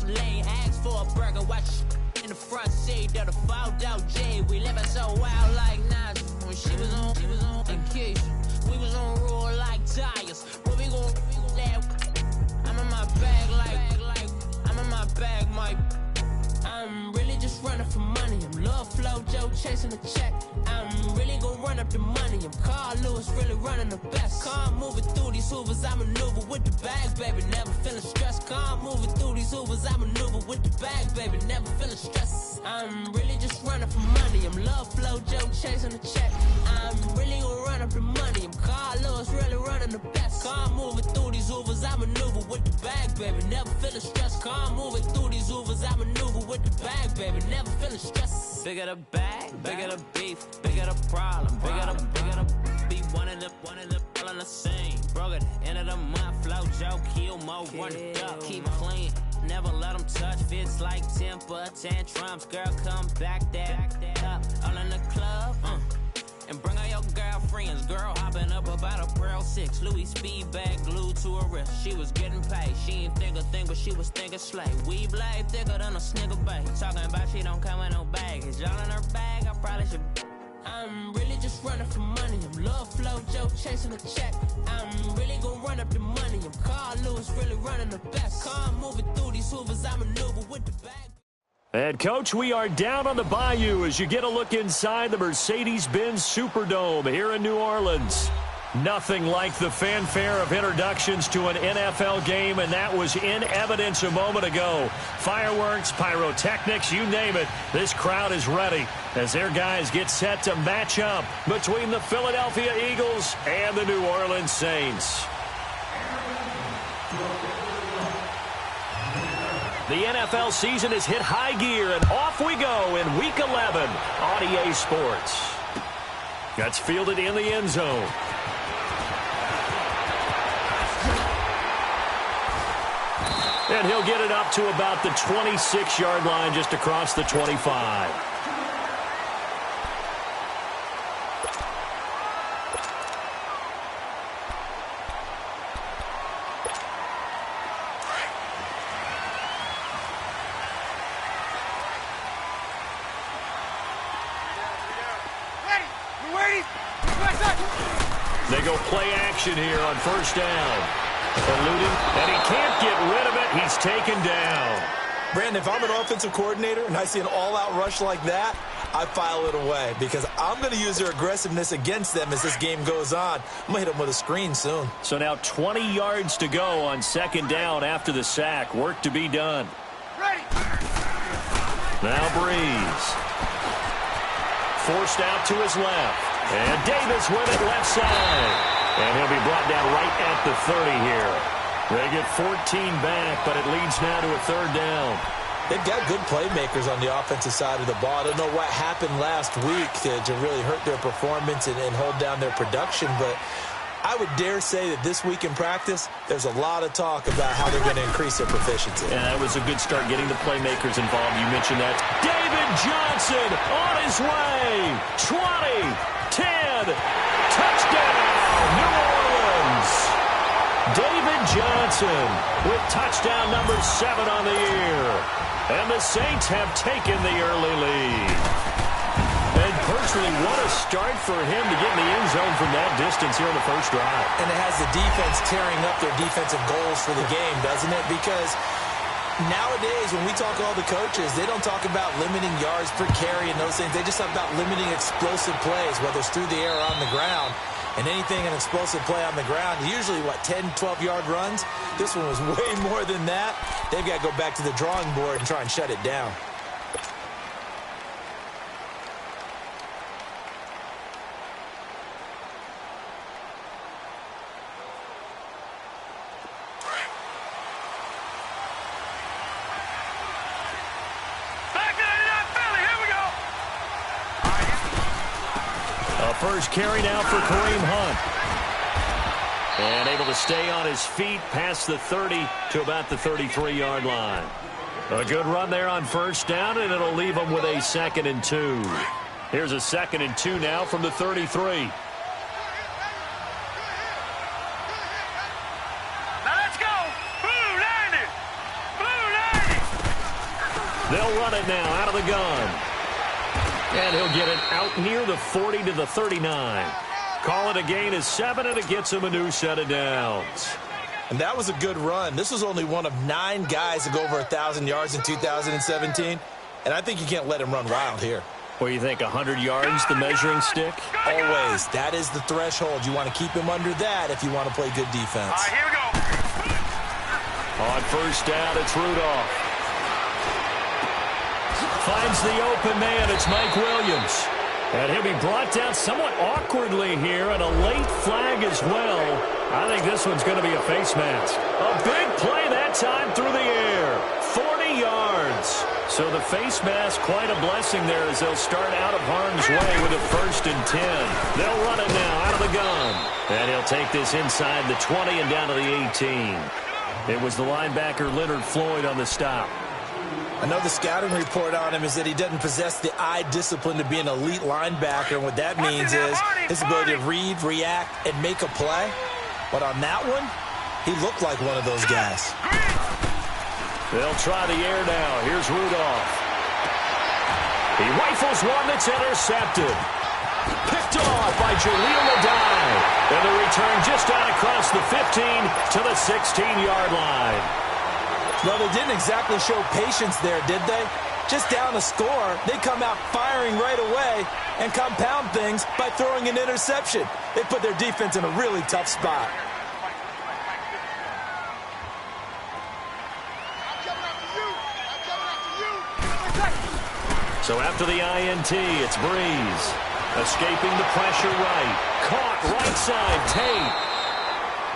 lane, ask for a burger, watch in the front seat of the fouled out J. We living so wild like Nas. When she was on and Keisha, we was on roll like tires. What we gon' I'm in my bag like I'm in my bag, Mike. I'm really just running for money. I'm Love Flow Joe chasing the check. I'm really gon' run up the money. I'm Carl Lewis, really running the best. Calm moving through these hoovers, I maneuver with the bag, baby. Never feeling stressed. Calm moving through these hoovers, I maneuver with the bag, baby. Never feeling stressed. I'm really just running for money. I'm Love Flow Joe chasing the check. I'm really gon' run up the money. I'm Carl Lewis, really running the best. Calm moving through these hoovers, I maneuver with the bag, baby. Never feeling stressed. Calm moving through these hoovers, I maneuver with the bag, baby. Never feeling stressed. Bigger the bag, bigger the beef, bigger the problem, bigger the be one in the all in the same. Broke at the end of the month, flow Joe, kill mo, run it up, keep clean. Never let them touch, fits like temper tantrums. Girl, come back that up, all in the club, and bring all your girlfriends. Girl hopping up about a Pearl 6 Louis speed bag glued to her wrist. She was getting paid, she ain't think a thing, but she was thinking slay. We blade thicker than a snicker bag. Talking about she don't come with no baggage. Y'all in her bag, I probably should. I'm really just running for money. I'm Love Flow Joe chasing a check. I'm really gon' run up the money. I'm Carl Lewis, really running the best. Car moving through these hoovers, I maneuver with the bag. And, Coach, we are down on the bayou as you get a look inside the Mercedes-Benz Superdome here in New Orleans. Nothing like the fanfare of introductions to an NFL game, and that was in evidence a moment ago. Fireworks, pyrotechnics, you name it. This crowd is ready as their guys get set to match up between the Philadelphia Eagles and the New Orleans Saints. The NFL season has hit high gear, and off we go in Week 11 on EA Sports. That's fielded in the end zone. And he'll get it up to about the 26-yard line, just across the 25. They go play action here on first down. Eluding, and he can't get rid of it. He's taken down. Brandon, if I'm an offensive coordinator and I see an all-out rush like that, I file it away because I'm going to use their aggressiveness against them as this game goes on. I'm going to hit them with a screen soon. So now 20 yards to go on second down after the sack. Work to be done. Ready. Now Breeze. Forced out to his left. And Davis with it left side. And he'll be brought down right at the 30 here. They get 14 back, but it leads now to a third down. They've got good playmakers on the offensive side of the ball. I don't know what happened last week to really hurt their performance and hold down their production, but I would dare say that this week in practice, there's a lot of talk about how they're going to increase their proficiency. And that was a good start getting the playmakers involved. You mentioned that. David Johnson on his way. 20, 10, touchdown, New Orleans. David Johnson with touchdown number 7 on the year. And the Saints have taken the early lead. And personally, what a start for him to get in the end zone from that distance here in the first drive. And it has the defense tearing up their defensive goals for the game, doesn't it? Because nowadays, when we talk to all the coaches, they don't talk about limiting yards per carry and those things. They just talk about limiting explosive plays, whether it's through the air or on the ground. And anything an explosive play on the ground, usually, 10, 12-yard runs? This one was way more than that. They've got to go back to the drawing board and try and shut it down. First carry now for Kareem Hunt. And able to stay on his feet past the 30 to about the 33-yard line. A good run there on first down, and it'll leave him with a 2nd and 2. Here's a 2nd and 2 now from the 33. Now let's go. Blue 90. Blue 90. They'll run it now out of the gun. And he'll get it out near the 40 to the 39. Call it a gain of 7, and it gets him a new set of downs. And that was a good run. This was only one of 9 guys to go over 1,000 yards in 2017. And I think you can't let him run wild here. What do you think, 100 yards, the measuring stick? Always. That is the threshold. You want to keep him under that if you want to play good defense. All right, here we go. On first down, it's Rudolph. Finds the open man. It's Mike Williams. And he'll be brought down somewhat awkwardly here, and a late flag as well. I think this one's going to be a face mask. A big play that time through the air. 40 yards. So the face mask, quite a blessing there as they'll start out of harm's way with a 1st and 10. They'll run it now out of the gun. And he'll take this inside the 20 and down to the 18. It was the linebacker Leonard Floyd on the stop. I know the scouting report on him is that he doesn't possess the eye discipline to be an elite linebacker. And what that means is his ability to read, react, and make a play. But on that one, he looked like one of those guys. They'll try the air now. Here's Rudolph. He rifles one that's intercepted. Picked off by Jaleel Adai. And the return just out across the 15 to the 16-yard line. Well, they didn't exactly show patience there, did they? Just down a score, they come out firing right away and compound things by throwing an interception. They put their defense in a really tough spot. So after the INT, it's Breeze. Escaping the pressure right. Caught right side, Tate.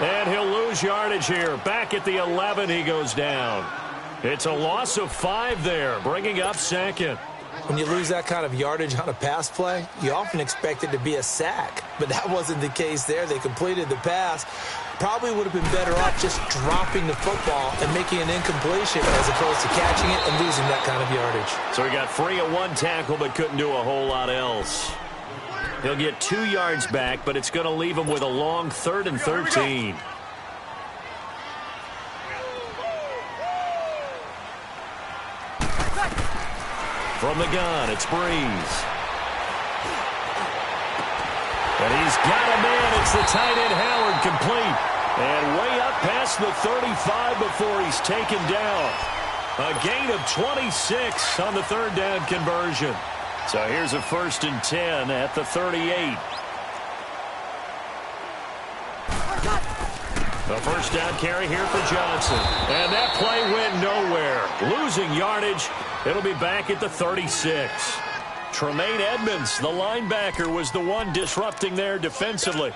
And he'll lose yardage here. Back at the 11, he goes down. It's a loss of 5 there, bringing up 2nd. When you lose that kind of yardage on a pass play, you often expect it to be a sack. But that wasn't the case there. They completed the pass. Probably would have been better off just dropping the football and making an incompletion as opposed to catching it and losing that kind of yardage. So he got free of 1 tackle but couldn't do a whole lot else. He'll get 2 yards back, but it's going to leave him with a long 3rd and 13. From the gun, it's Breeze. And he's got a man. It's the tight end, Howard, complete. And way up past the 35 before he's taken down. A gain of 26 on the 3rd down conversion. So here's a 1st and 10 at the 38. The 1st down carry here for Johnson. And that play went nowhere. Losing yardage. It'll be back at the 36. Tremaine Edmonds, the linebacker, was the one disrupting there defensively.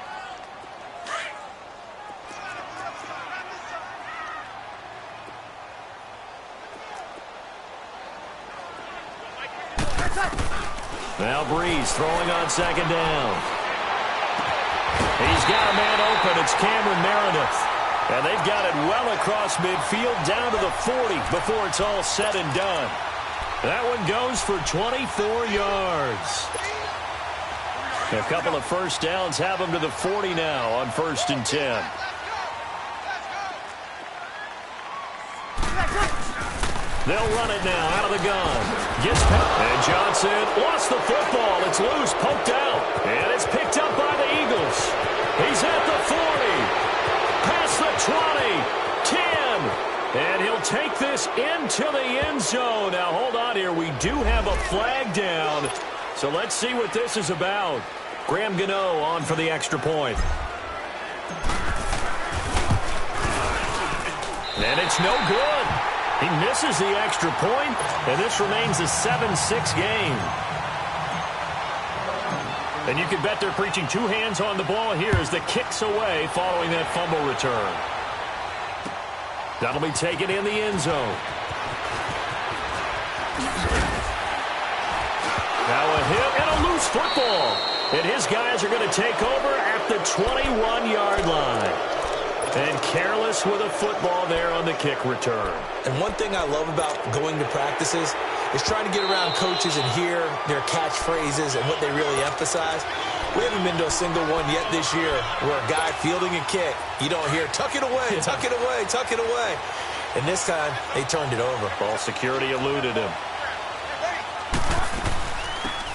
Now Breeze throwing on 2nd down. He's got a man open. It's Cameron Meredith. And they've got it well across midfield down to the 40 before it's all said and done. That one goes for 24 yards. A couple of 1st downs have them to the 40 now on 1st and 10. They'll run it now out of the gun. Gets past. And Johnson lost the football. It's loose, poked out. And it's picked up by the Eagles. He's at the 40. Past the 20. 10. And he'll take this into the end zone. Now, hold on here. We do have a flag down. So let's see what this is about. Graham Gano on for the extra point. And it's no good. He misses the extra point, and this remains a 7-6 game. And you can bet they're preaching 2 hands on the ball here as the kick's away following that fumble return. That'll be taken in the end zone. Now a hit and a loose football. And his guys are going to take over at the 21-yard line. And careless with a football there on the kick return. And one thing I love about going to practices is trying to get around coaches and hear their catchphrases and what they really emphasize. We haven't been to a single one yet this year where a guy fielding a kick, you don't hear, tuck it away, tuck it away, tuck it away. and this time they turned it over. Ball security eluded him.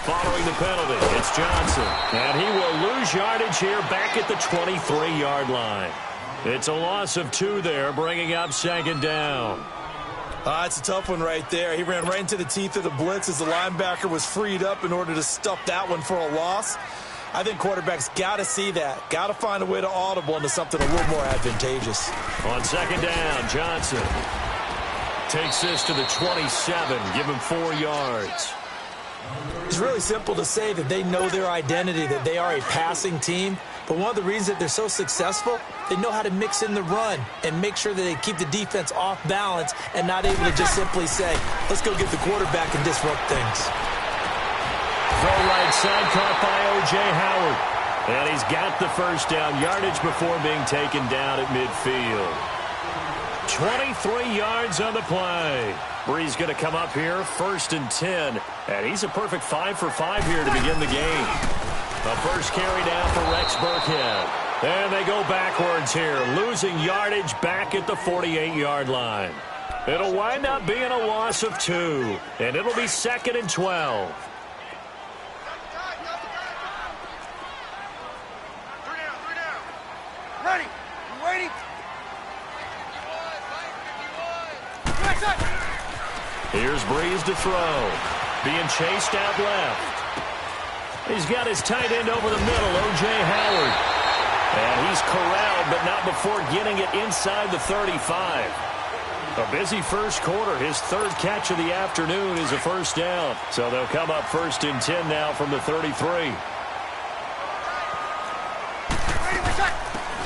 Following the penalty, it's Johnson. And he will lose yardage here back at the 23-yard line. It's a loss of 2 there, bringing up second down. It's a tough one right there. He ran right into the teeth of the blitz as the linebacker was freed up in order to stuff that one for a loss. I think quarterbacks got to see that. Got to find a way to audible into something a little more advantageous. On second down, Johnson takes this to the 27. Give him 4 yards. It's really simple to say that they know their identity, that they are a passing team. But one of the reasons that they're so successful, they know how to mix in the run and make sure that they keep the defense off balance and not able to just simply say, let's go get the quarterback and disrupt things. Throw right side, caught by O.J. Howard. And he's got the first down yardage before being taken down at midfield. 23 yards on the play. Bree's going to come up here, 1st and 10. And he's a perfect 5 for 5 here to begin the game. A first carry down for Rex Burkhead. And they go backwards here, losing yardage back at the 48-yard line. It'll wind up being a loss of 2. And it'll be 2nd and 12. Ready. You waiting? Here's Breeze to throw. Being chased out left. He's got his tight end over the middle, O.J. Howard. And he's corralled, but not before getting it inside the 35. A busy first quarter. His 3rd catch of the afternoon is a first down. So they'll come up 1st and 10 now from the 33.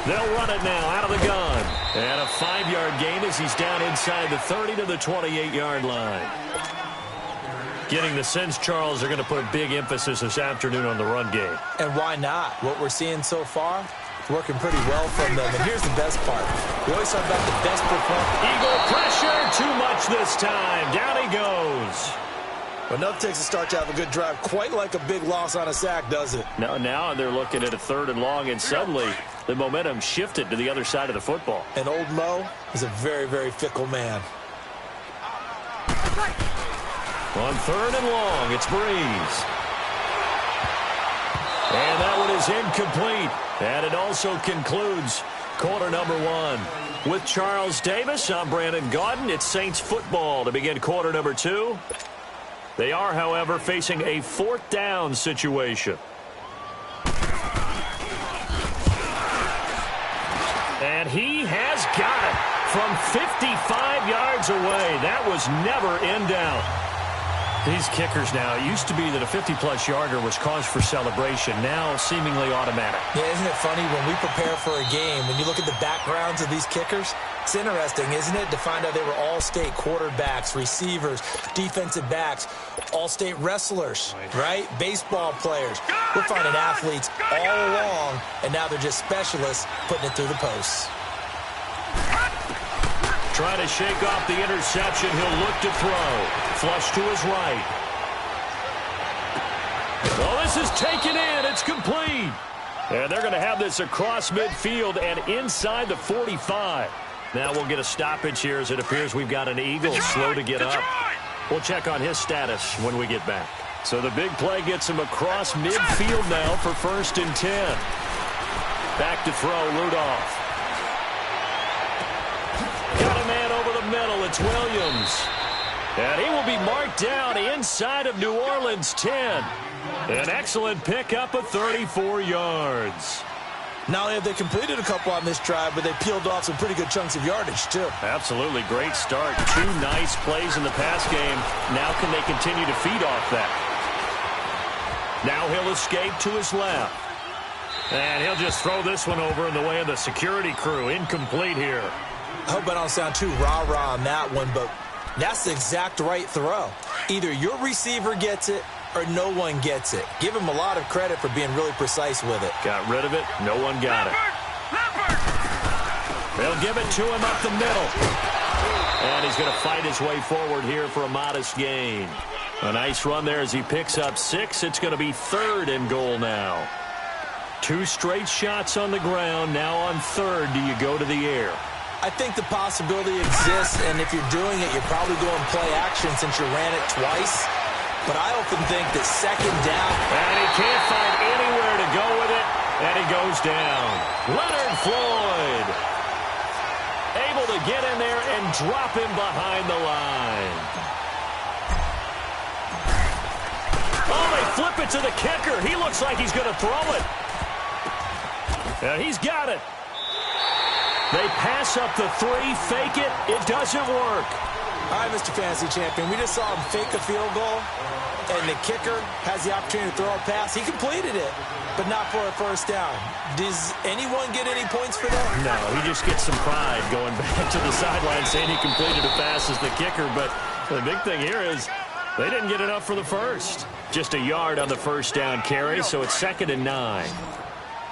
They'll run it now out of the gun. And a 5-yard gain as he's down inside the 30 to the 28-yard line. Getting the sense, Charles, they're going to put a big emphasis this afternoon on the run game. And why not? What we're seeing so far, working pretty well from them. And here's the best part. We always talk about the best performance. Eagle pressure, too much this time. Down he goes. Enough takes a start to have a good drive. Quite like a big loss on a sack, does it? Now they're looking at a 3rd and long, and suddenly the momentum shifted to the other side of the football. And old Mo is a very, very fickle man. On 3rd and long, it's Breeze. And that one is incomplete. And it also concludes quarter number 1. With Charles Davis, I'm Brandon Gaudin. It's Saints football to begin quarter number 2. They are, however, facing a 4th down situation. And he has got it from 55 yards away. That was never in doubt. These kickers now, it used to be that a 50-plus yarder was cause for celebration, now seemingly automatic. Yeah, isn't it funny when we prepare for a game, when you look at the backgrounds of these kickers, it's interesting, isn't it, to find out they were all-state quarterbacks, receivers, defensive backs, all-state wrestlers, right? Baseball players. We're finding athletes all along, and now they're just specialists putting it through the posts. Trying to shake off the interception. He'll look to throw. Flush to his right. Well, this is taken in. It's complete. And they're going to have this across midfield and inside the 45. Now we'll get a stoppage here as it appears we've got an Eagle slow to get up. We'll check on his status when we get back. So the big play gets him across midfield now for 1st and 10. Back to throw, Rudolph. Got a man over the middle. It's Williams. And he will be marked down inside of New Orleans' 10. An excellent pickup of 34 yards. Not only have they completed a couple on this drive, but they peeled off some pretty good chunks of yardage, too. Absolutely. Great start. 2 nice plays in the pass game. Now can they continue to feed off that? Now he'll escape to his left. And he'll just throw this one over in the way of the security crew. Incomplete here. I hope I don't sound too rah-rah on that one, but that's the exact right throw. Either your receiver gets it or no one gets it. Give him a lot of credit for being really precise with it. Got rid of it. No one got it. They'll give it to him up the middle. And he's going to fight his way forward here for a modest gain. A nice run there as he picks up 6. It's going to be 3rd and goal now. 2 straight shots on the ground. Now on 3rd, do you go to the air? I think the possibility exists, and if you're doing it, you're probably going play action since you ran it twice. But I often think that second down. And he can't find anywhere to go with it, and he goes down. Leonard Floyd able to get in there and drop him behind the line. Oh, they flip it to the kicker. He looks like he's going to throw it. And he's got it. They pass up the three, fake it. It doesn't work. All right, Mr. Fantasy Champion, we just saw him fake a field goal, and the kicker has the opportunity to throw a pass. He completed it, but not for a first down. Does anyone get any points for that? No, he just gets some pride going back to the sideline saying he completed a pass as the kicker, but the big thing here is they didn't get enough for the first. Just a yard on the first down carry, so it's 2nd and 9.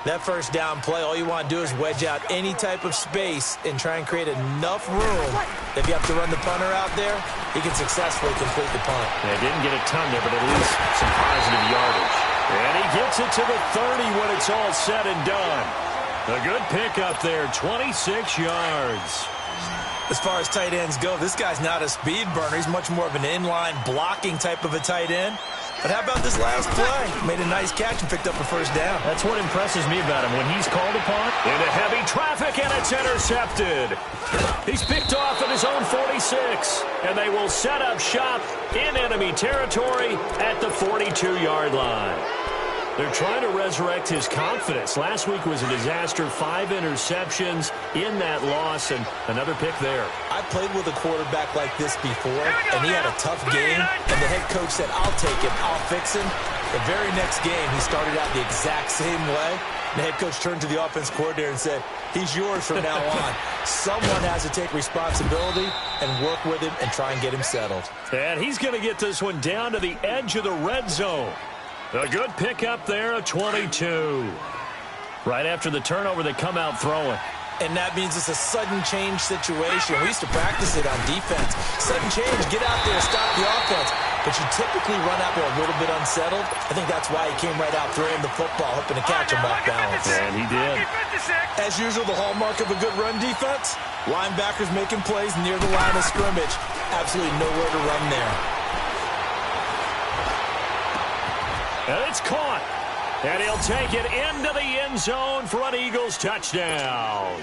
That first down play, all you want to do is wedge out any type of space and try and create enough room. If you have to run the punter out there, he can successfully complete the punt. They didn't get a ton there, but at least some positive yardage. And he gets it to the 30 when it's all said and done. A good pickup there, 26 yards. As far as tight ends go, this guy's not a speed burner. He's much more of an inline blocking type of a tight end. But how about this last play? Made a nice catch and picked up a first down. That's what impresses me about him. When he's called upon, into heavy traffic, and it's intercepted. He's picked off at his own 46, and they will set up shop in enemy territory at the 42-yard line. They're trying to resurrect his confidence. Last week was a disaster, 5 interceptions in that loss, and another pick there. I played with a quarterback like this before, and he had a tough game, and the head coach said, I'll take him, I'll fix him. The very next game, he started out the exact same way. The head coach turned to the offense coordinator and said, he's yours from now on. Someone has to take responsibility and work with him and try and get him settled. And he's going to get this one down to the edge of the red zone. A good pickup there, a 22. Right after the turnover, they come out throwing. And that means it's a sudden change situation. We used to practice it on defense. Sudden change, get out there, stop the offense. But you typically run out there a little bit unsettled. I think that's why he came right out throwing the football, hoping to catch him off balance. And he did. As usual, the hallmark of a good run defense, linebackers making plays near the line of scrimmage. Absolutely nowhere to run there. And it's caught. And he'll take it into the end zone for an Eagles touchdown.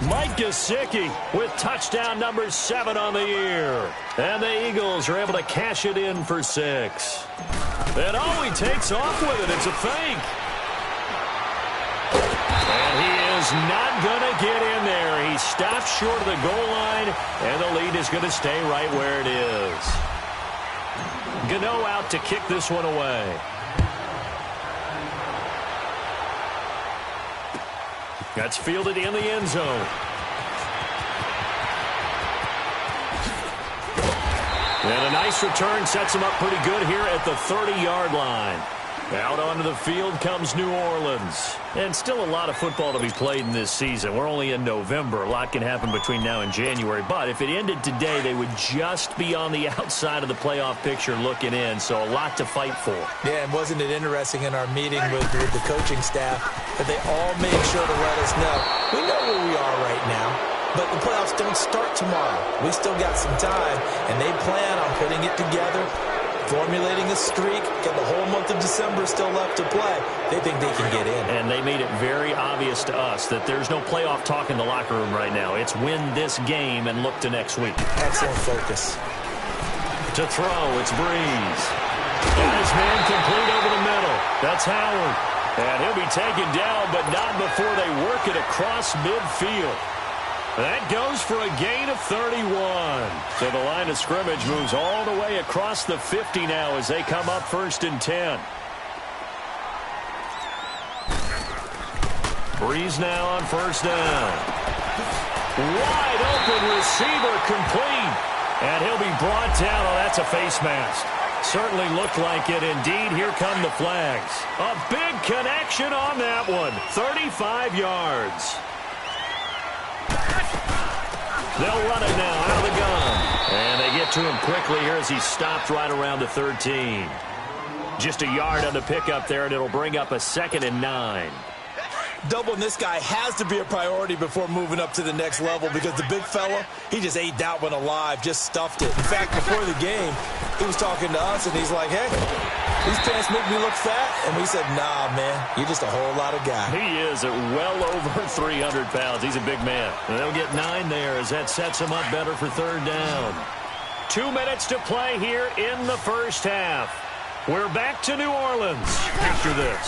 Mike Gesicki with touchdown number 7 on the year. And the Eagles are able to cash it in for 6. And he takes off with it. It's a fake. And he is not going to get in there. He stops short of the goal line, and the lead is going to stay right where it is. Gano out to kick this one away. That's fielded in the end zone. And a nice return sets him up pretty good here at the 30-yard line. Out onto the field comes New Orleans. And still a lot of football to be played in this season. We're only in November. A lot can happen between now and January. But if it ended today, they would just be on the outside of the playoff picture looking in. So a lot to fight for. Yeah, and wasn't it interesting in our meeting with the coaching staff that they all made sure to let us know, we know where we are right now, but the playoffs don't start tomorrow. We still got some time, and they plan on putting it together, formulating a streak, got the whole month of December still left to play. They think they can get in. And they made it very obvious to us that there's no playoff talk in the locker room right now. It's win this game and look to next week. Excellent focus. To throw, it's Breeze. And his man complete over the middle. That's Howard. And he'll be taken down, but not before they work it across midfield. That goes for a gain of 31. So the line of scrimmage moves all the way across the 50 now as they come up 1st and 10. Breeze now on 1st down. Wide open receiver complete. And he'll be brought down. Oh, that's a face mask. Certainly looked like it. Indeed, here come the flags. A big connection on that one. 35 yards. They'll run it now out of the gun. And they get to him quickly here as he stopped right around the 13. Just a yard on the pickup there, and it'll bring up a 2nd and 9. doubling this guy has to be a priority before moving up to the next level because the big fella, he just ate that one alive, just stuffed it. In fact, before the game, he was talking to us, and he's like, hey, these pants make me look fat. And we said, nah, man, you're just a whole lot of guy. He is at well over 300 pounds. He's a big man. And they'll get 9 there as that sets him up better for third down. 2 minutes to play here in the first half. We're back to New Orleans after this.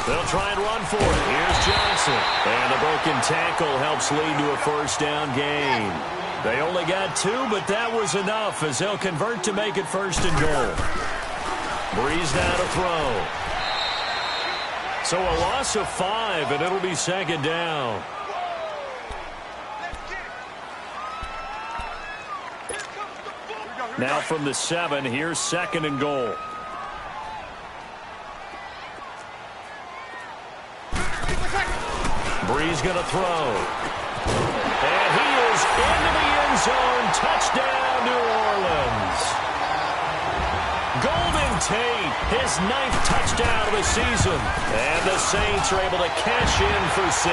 They'll try and run for it. Here's Johnson. And a broken tackle helps lead to a first down gain. They only got 2, but that was enough as they'll convert to make it first and goal. Breeze now to throw. So a loss of 5, and it'll be second down. Now from the 7, here's second and goal. Breeze going to throw. And he is into the end zone. Touchdown, New Orleans. Golden Tate, his 9th touchdown of the season. And the Saints are able to cash in for 6.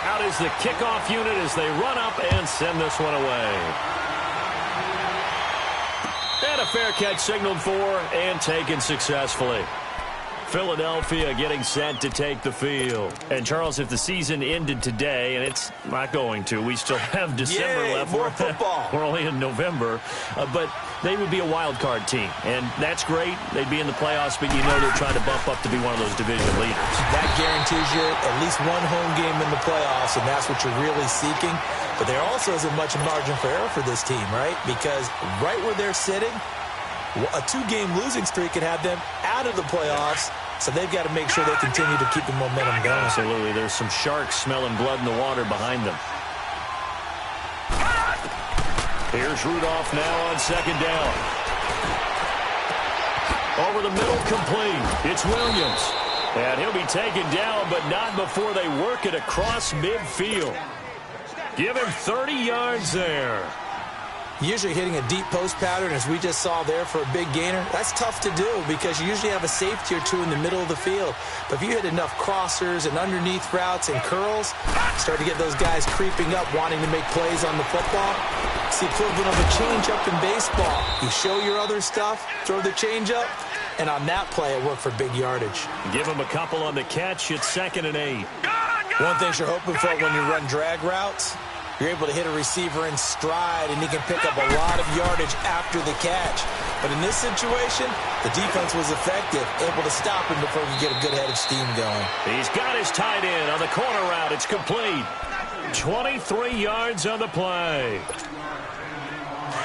Out is the kickoff unit as they run up and send this one away. And a fair catch signaled for and taken successfully. Philadelphia getting set to take the field. And, Charles, if the season ended today, and it's not going to, we still have December left. More football. We're only in November. But they would be a wild card team. And that's great. They'd be in the playoffs, but you know they're trying to bump up to be one of those division leaders. That guarantees you at least one home game in the playoffs, and that's what you're really seeking. But there also isn't much margin for error for this team, right? Because right where they're sitting, a 2-game losing streak could have them out of the playoffs. So they've got to make sure they continue to keep the momentum going. Absolutely. There's some sharks smelling blood in the water behind them. Here's Rudolph now on second down. Over the middle, complete. It's Williams. And he'll be taken down, but not before they work it across midfield. Give him 30 yards there. Usually hitting a deep post pattern, as we just saw there for a big gainer, that's tough to do because you usually have a safety or 2 in the middle of the field. But if you hit enough crossers and underneath routes and curls, start to get those guys creeping up, wanting to make plays on the football. It's the equivalent of a changeup in baseball. You show your other stuff, throw the changeup, and on that play, it worked for big yardage. Give him a couple on the catch. It's 2nd and 8. One thing you're hoping for when you run drag routes, you're able to hit a receiver in stride, and he can pick up a lot of yardage after the catch. But in this situation, the defense was effective, able to stop him before he could get a good head of steam going. He's got his tight end on the corner route. It's complete. 23 yards on the play.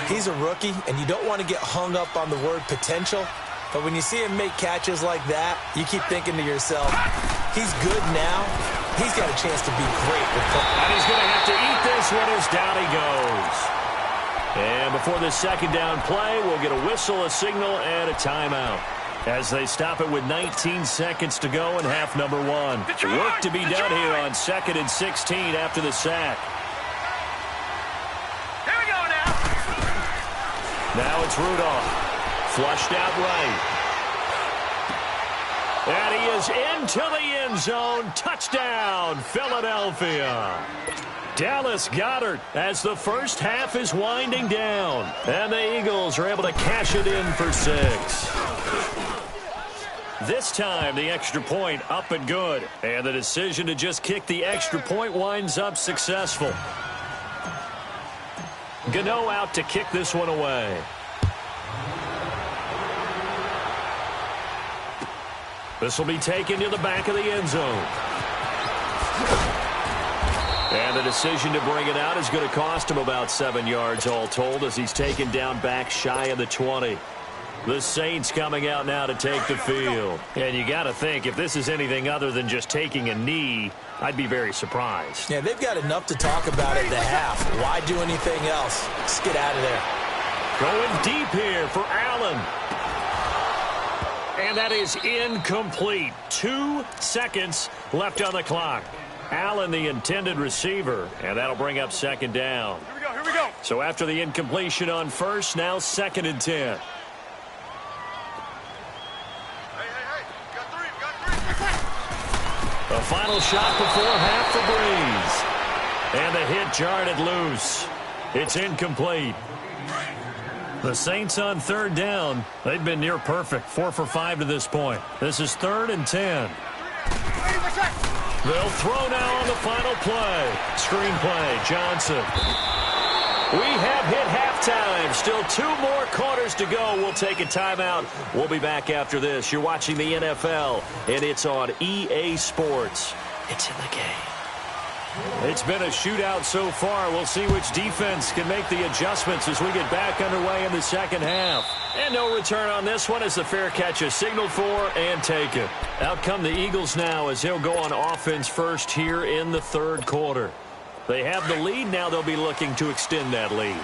He's a rookie, and you don't want to get hung up on the word potential. But when you see him make catches like that, you keep thinking to yourself, he's good now. He's got a chance to be great with football. And he's going to have to eat this one as down he goes. And before this second down play, we'll get a whistle, a signal, and a timeout. As they stop it with 19 seconds to go in half number 1. Work to be done here on 2nd and 16 after the sack. Here we go now. Now it's Rudolph. Flushed out right. And he is into the end zone. Touchdown, Philadelphia. Dallas Goedert as the first half is winding down. And the Eagles are able to cash it in for 6. This time, the extra point up and good. And the decision to just kick the extra point winds up successful. Gano out to kick this one away. This will be taken to the back of the end zone. And the decision to bring it out is going to cost him about 7 yards all told as he's taken down back shy of the 20. The Saints coming out now to take the field. And you got to think, if this is anything other than just taking a knee, I'd be very surprised. Yeah, they've got enough to talk about at the half. Why do anything else? Let's get out of there. Going deep here for Allen. And that is incomplete. 2 seconds left on the clock. Allen, the intended receiver, and that'll bring up second down. Here we go. So after the incompletion on first, now 2nd and 10. A final shot before half for Breeze. And the hit jarred it loose. It's incomplete. The Saints on third down. They've been near perfect. 4 for 5 to this point. This is 3rd and 10. They'll throw now on the final play. Screen play, Johnson. We have hit halftime. Still 2 more quarters to go. We'll take a timeout. We'll be back after this. You're watching the NFL, and it's on EA Sports. It's in the game. It's been a shootout so far. We'll see which defense can make the adjustments as we get back underway in the second half. And no return on this one as the fair catch is signaled for and taken. Out come the Eagles now as they'll go on offense first here in the third quarter. They have the lead. Now they'll be looking to extend that lead.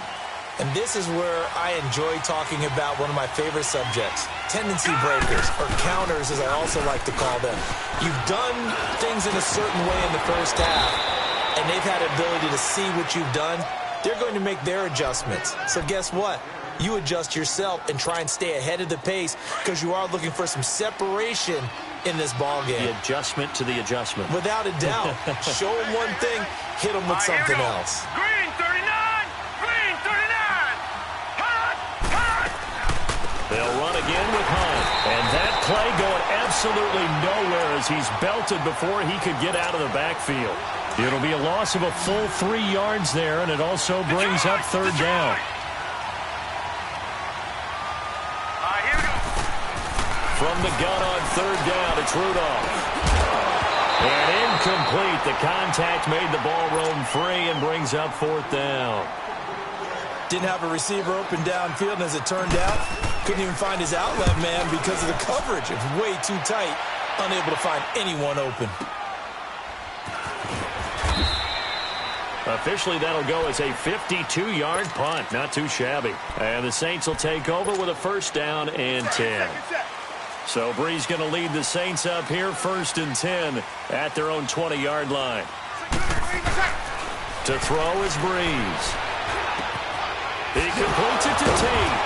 And this is where I enjoy talking about one of my favorite subjects, tendency breakers, or counters as I also like to call them. You've done things in a certain way in the first half, and they've had the ability to see what you've done. They're going to make their adjustments. So guess what? You adjust yourself and try and stay ahead of the pace because you are looking for some separation in this ball game. The adjustment to the adjustment. Without a doubt. Show them one thing, hit them with something else. Green 39! Green 39! Hunt! Hunt! They'll run again with Hunt. And that play going absolutely nowhere as he's belted before he could get out of the backfield. It'll be a loss of a full 3 yards there, and it also brings up third down. From the gun on third down, it's Rudolph. And incomplete. The contact made the ball roam free and brings up 4th down. Didn't have a receiver open downfield, and as it turned out, couldn't even find his outlet man because of the coverage. It was way too tight, unable to find anyone open. Officially, that'll go as a 52-yard punt. Not too shabby. And the Saints will take over with a first down and 10. So Breeze going to lead the Saints up here, 1st and 10 at their own 20-yard line. To throw is Breeze. He completes it to Tate.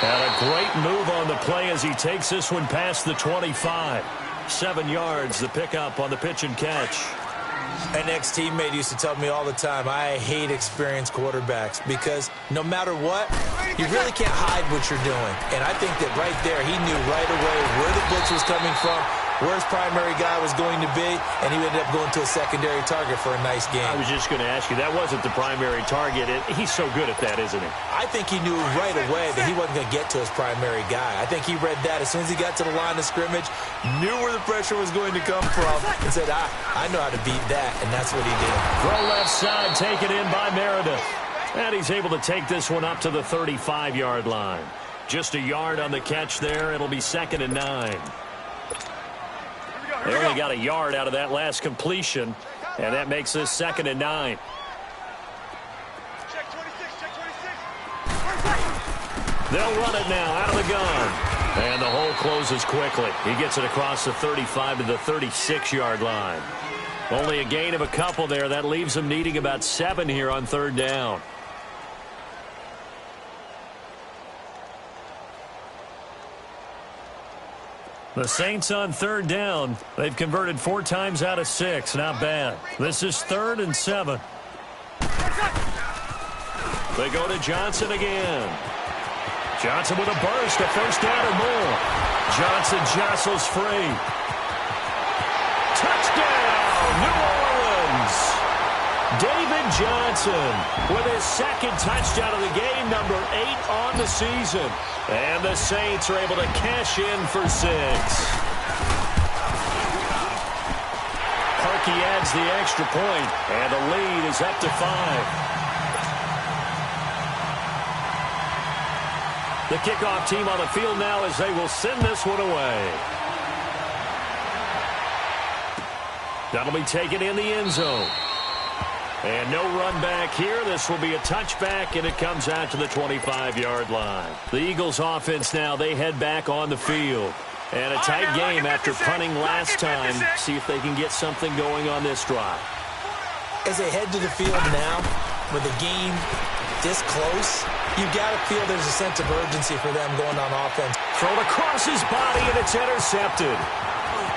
And a great move on the play as he takes this one past the 25. 7 yards, the pickup on the pitch and catch. An ex-teammate used to tell me all the time, I hate experienced quarterbacks because no matter what, you really can't hide what you're doing. And I think that right there, he knew right away where the blitz was coming from, where his primary guy was going to be, and he ended up going to a secondary target for a nice game. I was just going to ask you, that wasn't the primary target. He's so good at that, isn't he? I think he knew right away that he wasn't going to get to his primary guy. I think he read that as soon as he got to the line of scrimmage, knew where the pressure was going to come from, and said, I know how to beat that, and that's what he did. Throw left side, taken in by Meredith. And he's able to take this one up to the 35-yard line. Just a yard on the catch there. It'll be 2nd and 9. They only got a yard out of that last completion, and that makes this 2nd and 9. Check 26, check 26. They'll run it now out of the gun. And the hole closes quickly. He gets it across the 35 to the 36-yard line. Only a gain of a couple there. That leaves them needing about 7 here on third down. The Saints on third down. They've converted 4 times out of 6. Not bad. This is 3rd and 7. They go to Johnson again. Johnson with a burst, a first down or more. Johnson jostles free. Touchdown, New Orleans. David Johnson with his 2nd touchdown of the game, number 8 on the season. And the Saints are able to cash in for 6. Harkey adds the extra point, and the lead is up to 5. The kickoff team on the field now as they will send this one away. That'll be taken in the end zone. And no run back here. This will be a touchback, and it comes out to the 25-yard line. The Eagles offense now, they head back on the field. And a tight game after punting last time. See if they can get something going on this drive. As they head to the field now, with the game this close, you got to feel there's a sense of urgency for them going on offense. Thrown across his body, and it's intercepted.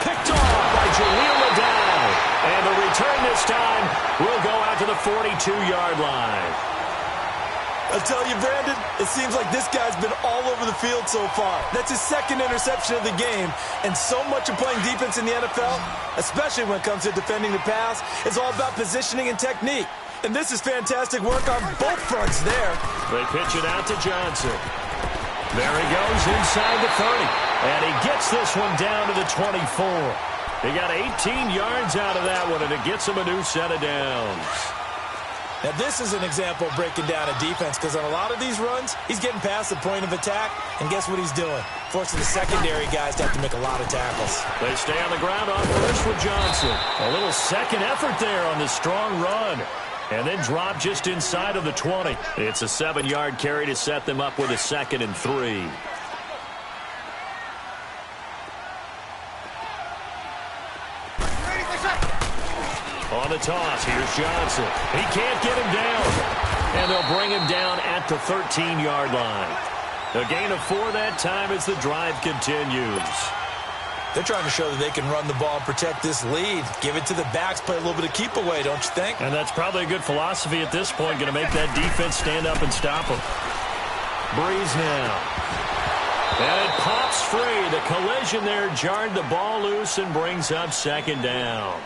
Picked off by Jaleel Addae. 22-yard line. I tell you, Brandon, it seems like this guy's been all over the field so far. That's his second interception of the game. And so much of playing defense in the NFL, especially when it comes to defending the pass, is all about positioning and technique. And this is fantastic work on both fronts there. They pitch it out to Johnson. There he goes inside the 30. And he gets this one down to the 24. He got 18 yards out of that one, and it gets him a new set of downs. Now, this is an example of breaking down a defense, because on a lot of these runs, he's getting past the point of attack, and guess what he's doing? Forcing the secondary guys to have to make a lot of tackles. They stay on the ground on first with Johnson. A little second effort there on the strong run, and then drop just inside of the 20. It's a 7-yard carry to set them up with a 2nd and 3. On the toss, here's Johnson. He can't get him down. And they'll bring him down at the 13-yard line. A gain of 4 that time as the drive continues. They're trying to show that they can run the ball and protect this lead. Give it to the backs, play a little bit of keep away, don't you think? And that's probably a good philosophy at this point, going to make that defense stand up and stop them. Breeze now. And it pops free. The collision there jarred the ball loose and brings up 2nd down.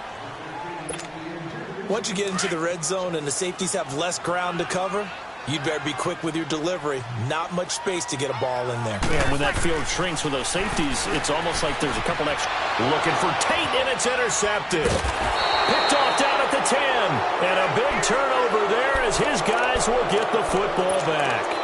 Once you get into the red zone and the safeties have less ground to cover, you'd better be quick with your delivery. Not much space to get a ball in there. Yeah, when that field shrinks with those safeties, it's almost like there's a couple extra. Looking for Tate, and it's intercepted. Picked off down at the 10. And a big turnover there as his guys will get the football back.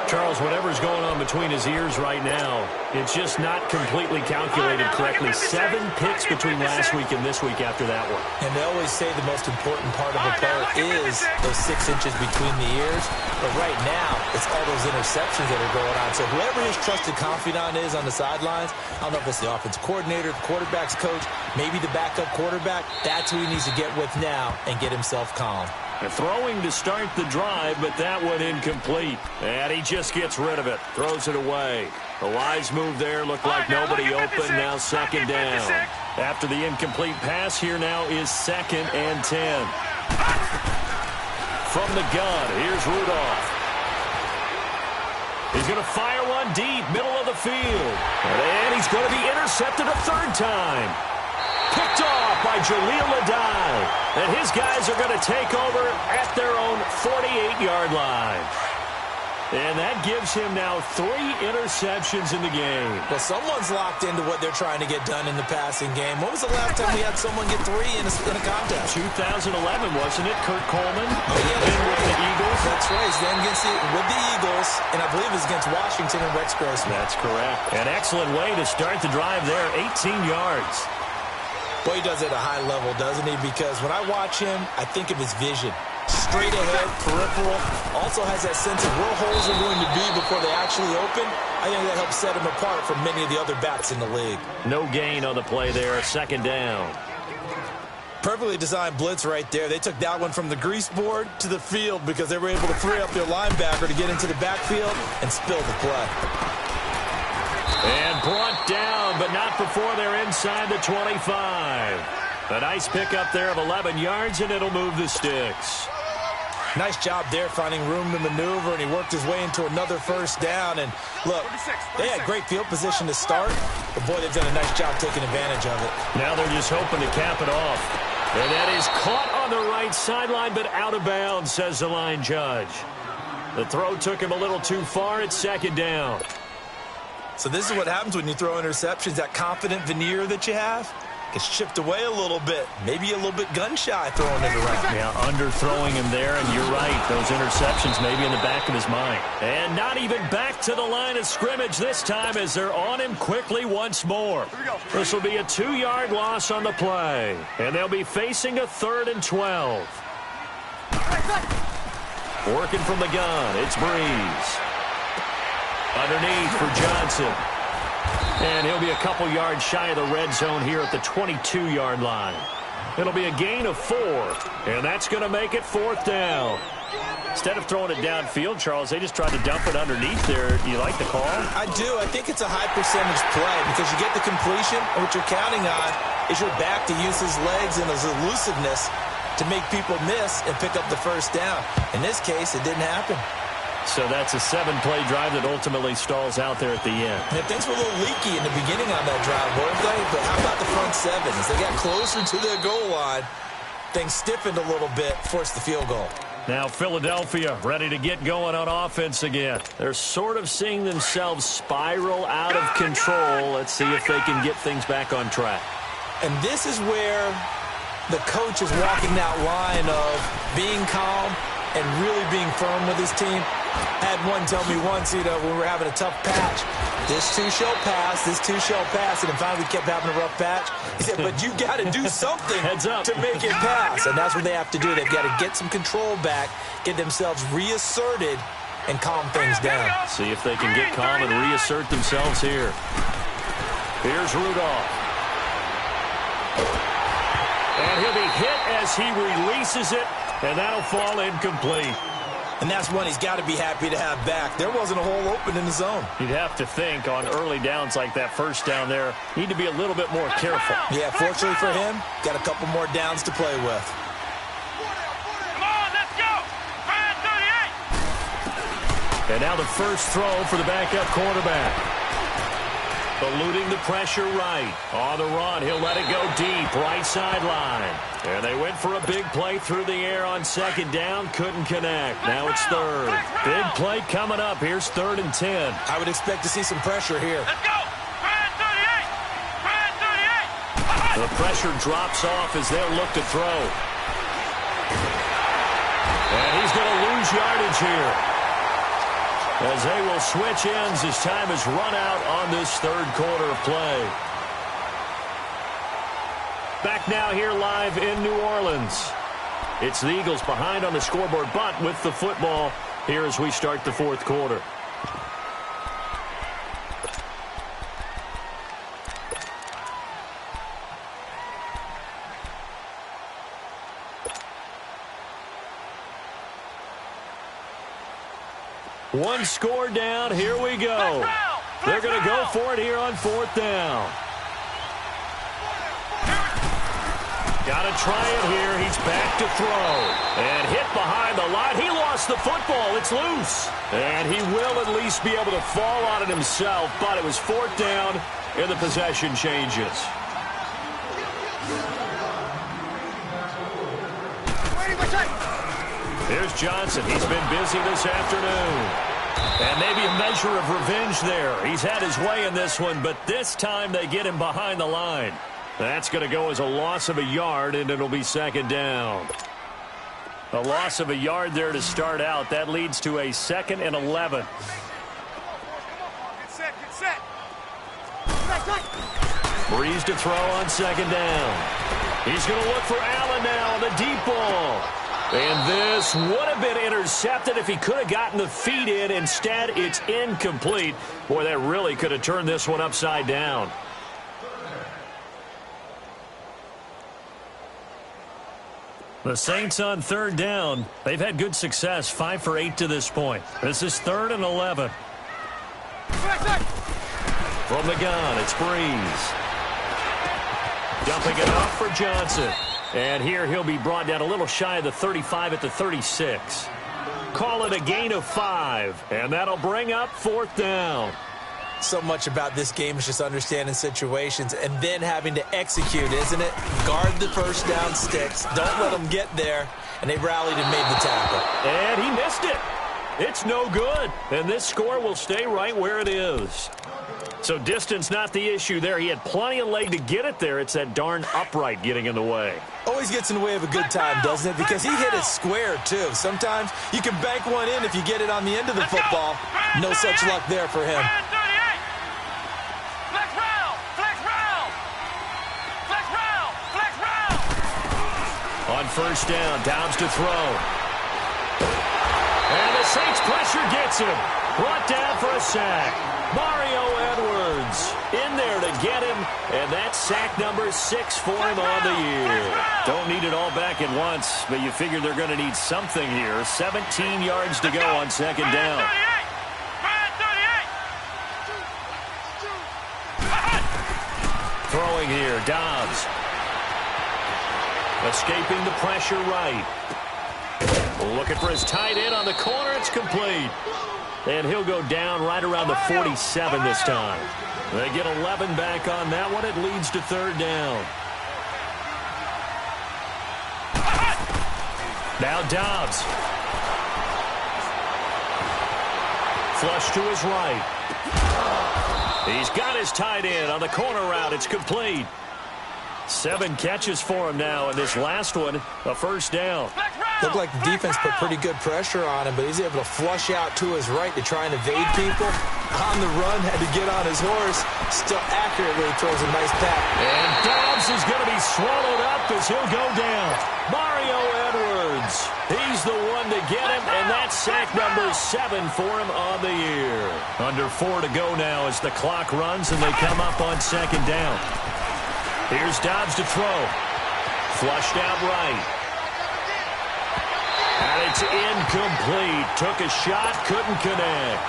Charles, whatever's going on between his ears right now, it's just not completely calculated correctly. 7 picks between last week and this week after that one. And they always say the most important part of a player is those 6 inches between the ears. But right now, it's all those interceptions that are going on. So whoever his trusted confidant is on the sidelines, I don't know if it's the offensive coordinator, the quarterback's coach, maybe the backup quarterback, that's who he needs to get with now and get himself calm. Throwing to start the drive, but that one incomplete. And he just gets rid of it, throws it away. A wise move there, looked like nobody open, now 2nd down. After the incomplete pass, here now is 2nd and 10. From the gun, here's Rudolph. He's going to fire one deep, middle of the field. And he's going to be intercepted a 3rd time. Picked off by Jaleel Adai. And his guys are going to take over at their own 48-yard line. And that gives him now 3 interceptions in the game. Well, someone's locked into what they're trying to get done in the passing game. When was the last time we had someone get 3 in a contest? 2011, wasn't it? Kurt Coleman. Oh, yeah. With the Eagles. That's right. Then with the Eagles, and I believe it was against Washington and Rex Grossman. That's correct. An excellent way to start the drive there. 18 yards. Boy, he does it at a high level, doesn't he? Because when I watch him, I think of his vision. Straight ahead, peripheral. Also has that sense of where holes are going to be before they actually open. I think that helps set him apart from many of the other backs in the league. No gain on the play there. 2nd down. Perfectly designed blitz right there. They took that one from the grease board to the field because they were able to free up their linebacker to get into the backfield and spill the play. And brought down, but not before they're inside the 25. A nice pickup there of 11 yards, and it'll move the sticks. Nice job there finding room to maneuver, and he worked his way into another 1st down. And look, they had great field position to start, but boy, they've done a nice job taking advantage of it. Now they're just hoping to cap it off. And that is caught on the right sideline, but out of bounds, says the line judge. The throw took him a little too far. It's 2nd down. So this is what happens when you throw interceptions. That confident veneer that you have gets chipped away a little bit. Maybe a little bit gun-shy throwing it around. Yeah, underthrowing him there, and you're right. Those interceptions maybe in the back of his mind. And not even back to the line of scrimmage this time as they're on him quickly once more. This will be a 2-yard loss on the play. And they'll be facing a 3rd and 12. Working from the gun, it's Breeze. Underneath for Johnson. And he'll be a couple yards shy of the red zone here at the 22-yard line. It'll be a gain of 4, and that's going to make it 4th down. Instead of throwing it downfield, Charles, they just tried to dump it underneath there. Do you like the call? I do. I think it's a high percentage play because you get the completion, and what you're counting on is your back to use his legs and his elusiveness to make people miss and pick up the first down. In this case, it didn't happen. So that's a 7-play drive that ultimately stalls out there at the end. And things were a little leaky in the beginning on that drive, weren't they? But how about the front seven? As they got closer to their goal line, things stiffened a little bit, forced the field goal. Now Philadelphia ready to get going on offense again. They're sort of seeing themselves spiral out of control. Let's see if they can get things back on track. And this is where the coach is walking that line of being calm and really being firm with his team. Had one tell me once, when we were having a tough patch, this too shall pass, this too shall pass, and then finally we kept having a rough patch. He said, but you got to do something Heads up. to make it pass, and that's what they have to do. They've got to get some control back, get themselves reasserted, and calm things down. See if they can get calm and reassert themselves here. Here's Rudolph. And he'll be hit as he releases it, and that'll fall incomplete. And that's one he's got to be happy to have back. There wasn't a hole open in the zone. You'd have to think on early downs like that first down there, need to be a little bit more careful. Yeah, fortunately for him, got a couple more downs to play with. Come on, let's go. 538. And now the first throw for the backup quarterback. Eluding the pressure right. On the run, he'll let it go deep, right sideline. And they went for a big play through the air on second down. Couldn't connect. Now it's third. Big play coming up. Here's 3rd and 10. I would expect to see some pressure here. Let's go. 538. 538. The pressure drops off as they'll look to throw. And he's going to lose yardage here, as they will switch ends as time has run out on this third quarter of play. Back now here live in New Orleans. It's the Eagles behind on the scoreboard, but with the football here as we start the fourth quarter. One score down. Here we go. They're going to go for it here on 4th down. Got to try it here. He's back to throw. And hit behind the line. He lost the football. It's loose. And he will at least be able to fall on it himself. But it was 4th down, and the possession changes. Here's Johnson. He's been busy this afternoon. And maybe a measure of revenge there. He's had his way in this one, but this time they get him behind the line. That's going to go as a loss of a yard, and it'll be 2nd down. A loss of a yard there to start out. That leads to a 2nd and 11. Get set, get set. Breeze to throw on 2nd down. He's going to look for Allen now on the deep ball. And this would have been intercepted if he could have gotten the feet in. Instead, it's incomplete. Boy, that really could have turned this one upside down. The Saints on 3rd down. They've had good success, 5 for 8 to this point. This is 3rd and 11. From the gun, it's Breeze. Dumping it off for Johnson. And here he'll be brought down a little shy of the 35 at the 36. Call it a gain of 5. And that'll bring up 4th down. So much about this game is just understanding situations and then having to execute, isn't it? Guard the first down sticks. Don't let them get there. And they rallied and made the tackle. And he missed it. It's no good. And this score will stay right where it is. So distance not the issue there. He had plenty of leg to get it there. It's that darn upright getting in the way. Always gets in the way of a good time, doesn't it? Because he hit it square, too. Sometimes you can bank one in if you get it on the end of the football. No such luck there for him. On 1st down, Dobbs to throw. And the Saints pressure gets him. Brought down for a sack. Mario Edwards in there to get him. And that's sack number 6 for him on the year. Don't need it all back at once, but you figure they're going to need something here. 17 yards to go on 2nd down. Throwing here, Dobbs. Escaping the pressure right. Looking for his tight end on the corner. It's complete. And he'll go down right around the 47 this time. They get 11 back on that one. It leads to third down. Now Dobbs. Flush to his right. He's got his tight end on the corner route. It's complete. 7 catches for him now, and this last one, a first down. Looked like the defense put pretty good pressure on him, but he's able to flush out to his right to try and evade people. On the run, had to get on his horse. Still accurately throws a nice pass. And Dobbs is going to be swallowed up as he'll go down. Mario Edwards. He's the one to get him, and that's sack number 7 for him on the year. Under 4 to go now as the clock runs, and they come up on second down. Here's Dobbs to throw. Flushed out right. And it's incomplete. Took a shot, couldn't connect.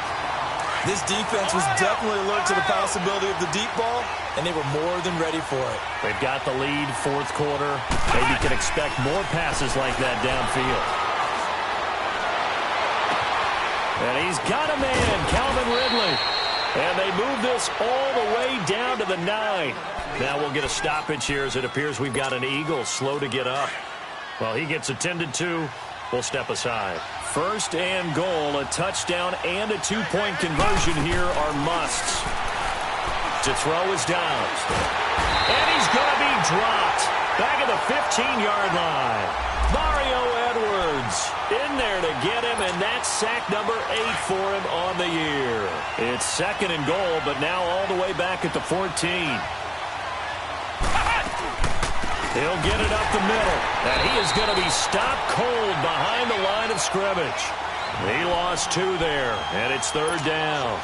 This defense was definitely alert to the possibility of the deep ball, and they were more than ready for it. They've got the lead, fourth quarter. Maybe can expect more passes like that downfield. And he's got a man, Calvin Ridley. And they move this all the way down to the 9. Now we'll get a stoppage here as it appears we've got an Eagle slow to get up. Well, he gets attended to. We'll step aside. First and goal, a touchdown and a 2-point conversion here are musts. To throw is Dobbs. And he's going to be dropped. Back at the 15-yard line. Mario Edwards in there to get him, and that's sack number 8 for him on the year. It's second and goal, but now all the way back at the 14. He'll get it up the middle, and he is going to be stopped cold behind the line of scrimmage. He lost 2 there, and it's third down.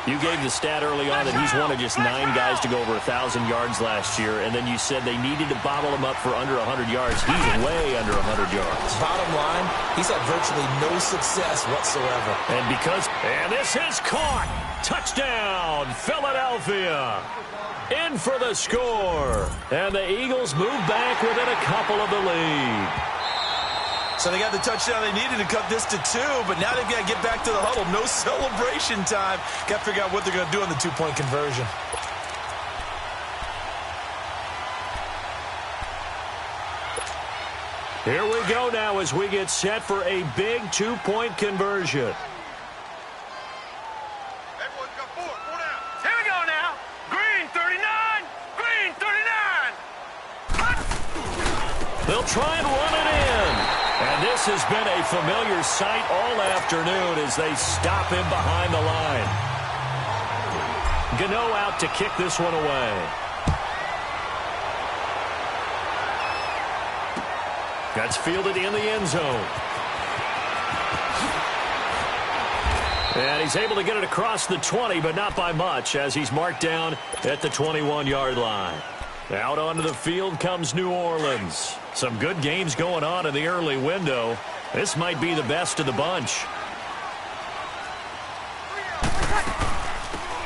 You gave the stat early on that he's one of just 9 guys to go over 1,000 yards last year, and then you said they needed to bottle him up for under 100 yards. He's way under 100 yards. Bottom line, he's had virtually no success whatsoever. And this is caught. Touchdown, Philadelphia. In for the score. And the Eagles move back within a couple of the lead. So they got the touchdown they needed to cut this to 2, but now they've got to get back to the huddle. No celebration time. Got to figure out what they're going to do on the 2-point conversion. Here we go now as we get set for a big 2-point conversion. Here we go now. Green 39. Green 39. They'll try and run it in. And this has been a familiar sight all afternoon as they stop him behind the line. Gano out to kick this one away. That's fielded in the end zone. And he's able to get it across the 20, but not by much as he's marked down at the 21-yard line. Out onto the field comes New Orleans. Some good games going on in the early window. This might be the best of the bunch.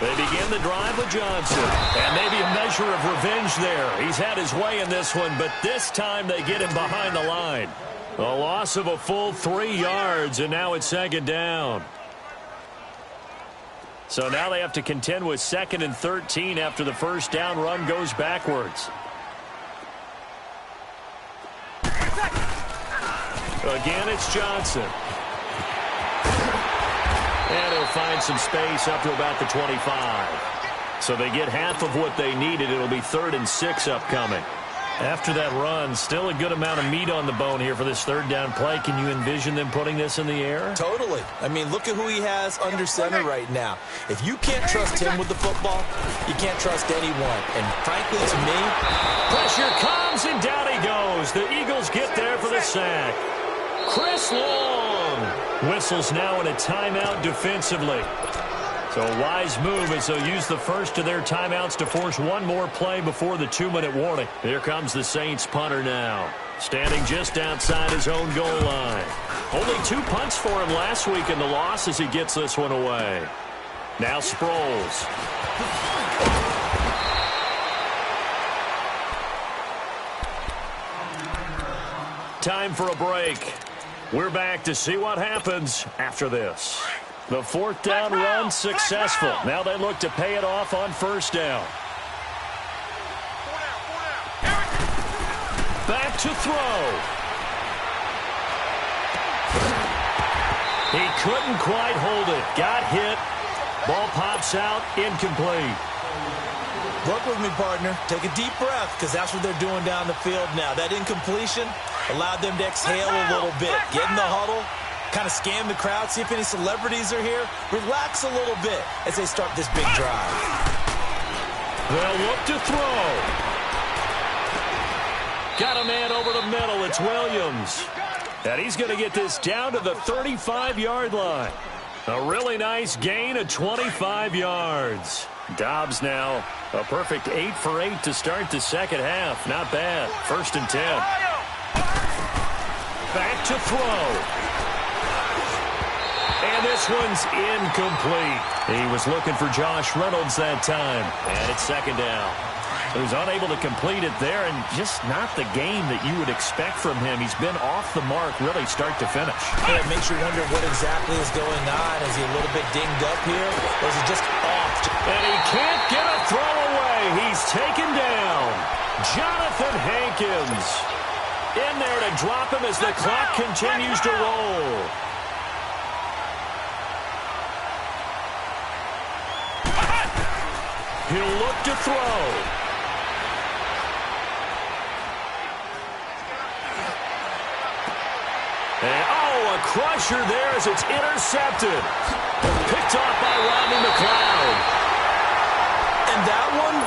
They begin the drive with Johnson. And maybe a measure of revenge there. He's had his way in this one, but this time they get him behind the line. A loss of a full 3 yards, and now it's second down. So now they have to contend with 2nd and 13 after the first down run goes backwards. Again, it's Johnson. And he'll find some space up to about the 25. So they get half of what they needed. It'll be 3rd and 6 upcoming. After that run, still a good amount of meat on the bone here for this third down play. Can you envision them putting this in the air? Totally. I mean, look at who he has under center right now. If you can't trust him with the football, you can't trust anyone. And frankly, to me, pressure comes, and down he goes. The Eagles get there for the sack. Chris Long whistles now in a timeout defensively. So a wise move as they'll use the first of their timeouts to force one more play before the 2-minute warning. Here comes the Saints punter now, standing just outside his own goal line. Only 2 punts for him last week in the loss as he gets this one away. Now Sproles. Time for a break. We're back to see what happens after this. The fourth down run successful. Now they look to pay it off on first down. Back to throw. He couldn't quite hold it. Got hit. Ball pops out. Incomplete. Work with me, partner. Take a deep breath, because that's what they're doing down the field now. That incompletion allowed them to exhale a little bit. Get in the huddle, kind of scan the crowd, see if any celebrities are here. Relax a little bit as they start this big drive. They'll look to throw. Got a man over the middle. It's Williams. And he's going to get this down to the 35-yard line. A really nice gain of 25 yards. Dobbs now a perfect 8 for 8 to start the second half. Not bad. 1st and 10. Back to throw. And this one's incomplete. He was looking for Josh Reynolds that time. And it's 2nd down. He was unable to complete it there, and just not the game that you would expect from him. He's been off the mark really start to finish. Yeah, it makes you wonder what exactly is going on. Is he a little bit dinged up here, or is he just off? And he can't get a throw away. He's taken down. Jonathan Hankins in there to drop him as the clock continues to roll. He'll look to throw. And, a crusher there as it's intercepted. Picked off by Rodney McLeod. And that one,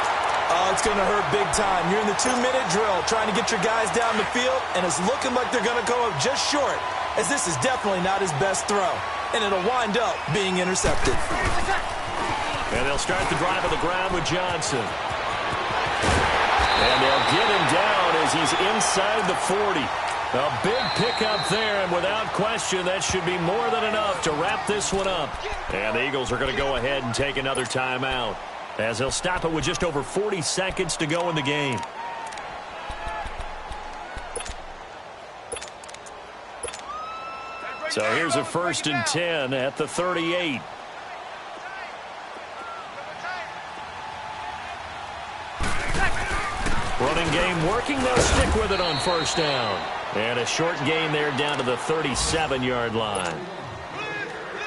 it's going to hurt big time. You're in the 2-minute drill trying to get your guys down the field, and it's looking like they're going to come up just short, as this is definitely not his best throw. And it'll wind up being intercepted. And they'll start the drive on the ground with Johnson. And they'll get him down as he's inside the 40. A big pickup there, and without question, that should be more than enough to wrap this one up. And the Eagles are going to go ahead and take another timeout, as they'll stop it with just over 40 seconds to go in the game. So here's a 1st and 10 at the 38. Running game working. They'll stick with it on 1st down. And a short gain there down to the 37-yard line.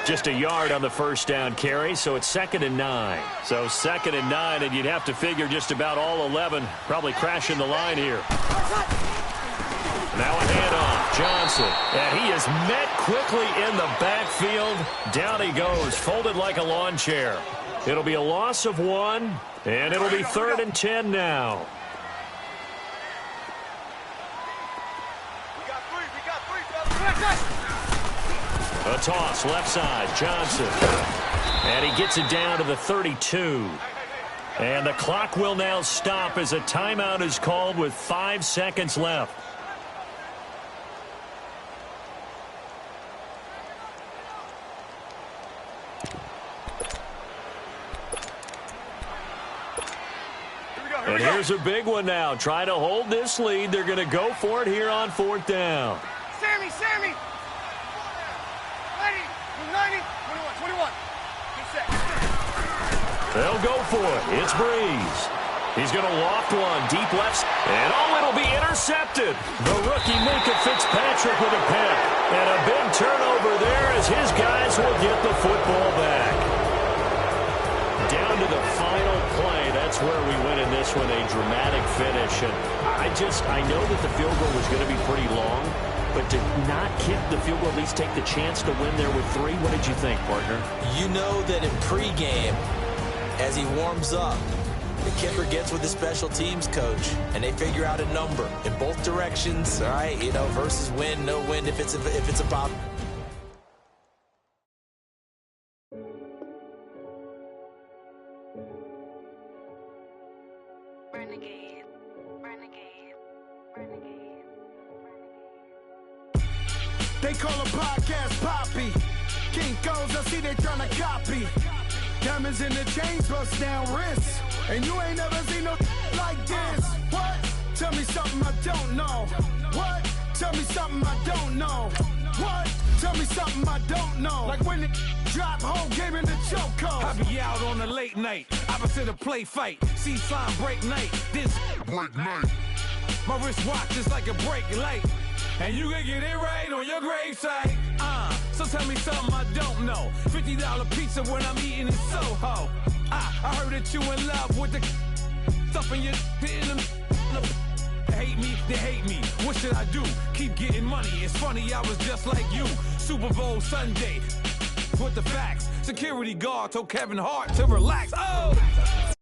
Just a yard on the 1st down carry, so it's 2nd and 9. So 2nd and 9, and you'd have to figure just about all 11 probably crashing the line here. Now a handoff. Johnson. And he is met quickly in the backfield. Down he goes, folded like a lawn chair. It'll be a loss of 1, and it'll be 3rd and 10 now. A toss, left side, Johnson. And he gets it down to the 32. And the clock will now stop as a timeout is called with 5 seconds left. And here's a big one now. Trying to hold this lead. They're going to go for it here on 4th down. Sammy! Ready? 90, 21. Get set. They'll go for it. It's Breeze. He's going to loft one deep left. And it'll be intercepted. The rookie Minka Fitzpatrick with a pick. And a big turnover there as his guys will get the football back. Down to the final play. That's where we went in this one, a dramatic finish. And I know that the field goal was going to be pretty long, but to not kick the field goal, at least take the chance to win there with 3, what did you think, partner? You know that in pregame, as he warms up, the kicker gets with the special teams coach, and they figure out a number in both directions, all right, versus win, no win, if it's a pop. They call a podcast Poppy. Kinkos, I see they tryna copy. Diamonds in the chains, bust down wrists. And you ain't never seen no like this. What? Tell me something I don't know. What? Tell me something. something I don't know. What? Tell me something I don't know. Like when the drop whole game in the chokehold. I be out on a late night, opposite a play fight. See sign break night, this break night. My wristwatch is like a brake light, and you can get it right on your gravesite. So tell me something I don't know. $50 pizza when I'm eating in Soho. I heard that you in love with the stuff in your in them. Hate me, they hate me. What should I do? Keep getting money. It's funny, I was just like you. Super Bowl Sunday. With the facts. Security guard told Kevin Hart to relax. Oh!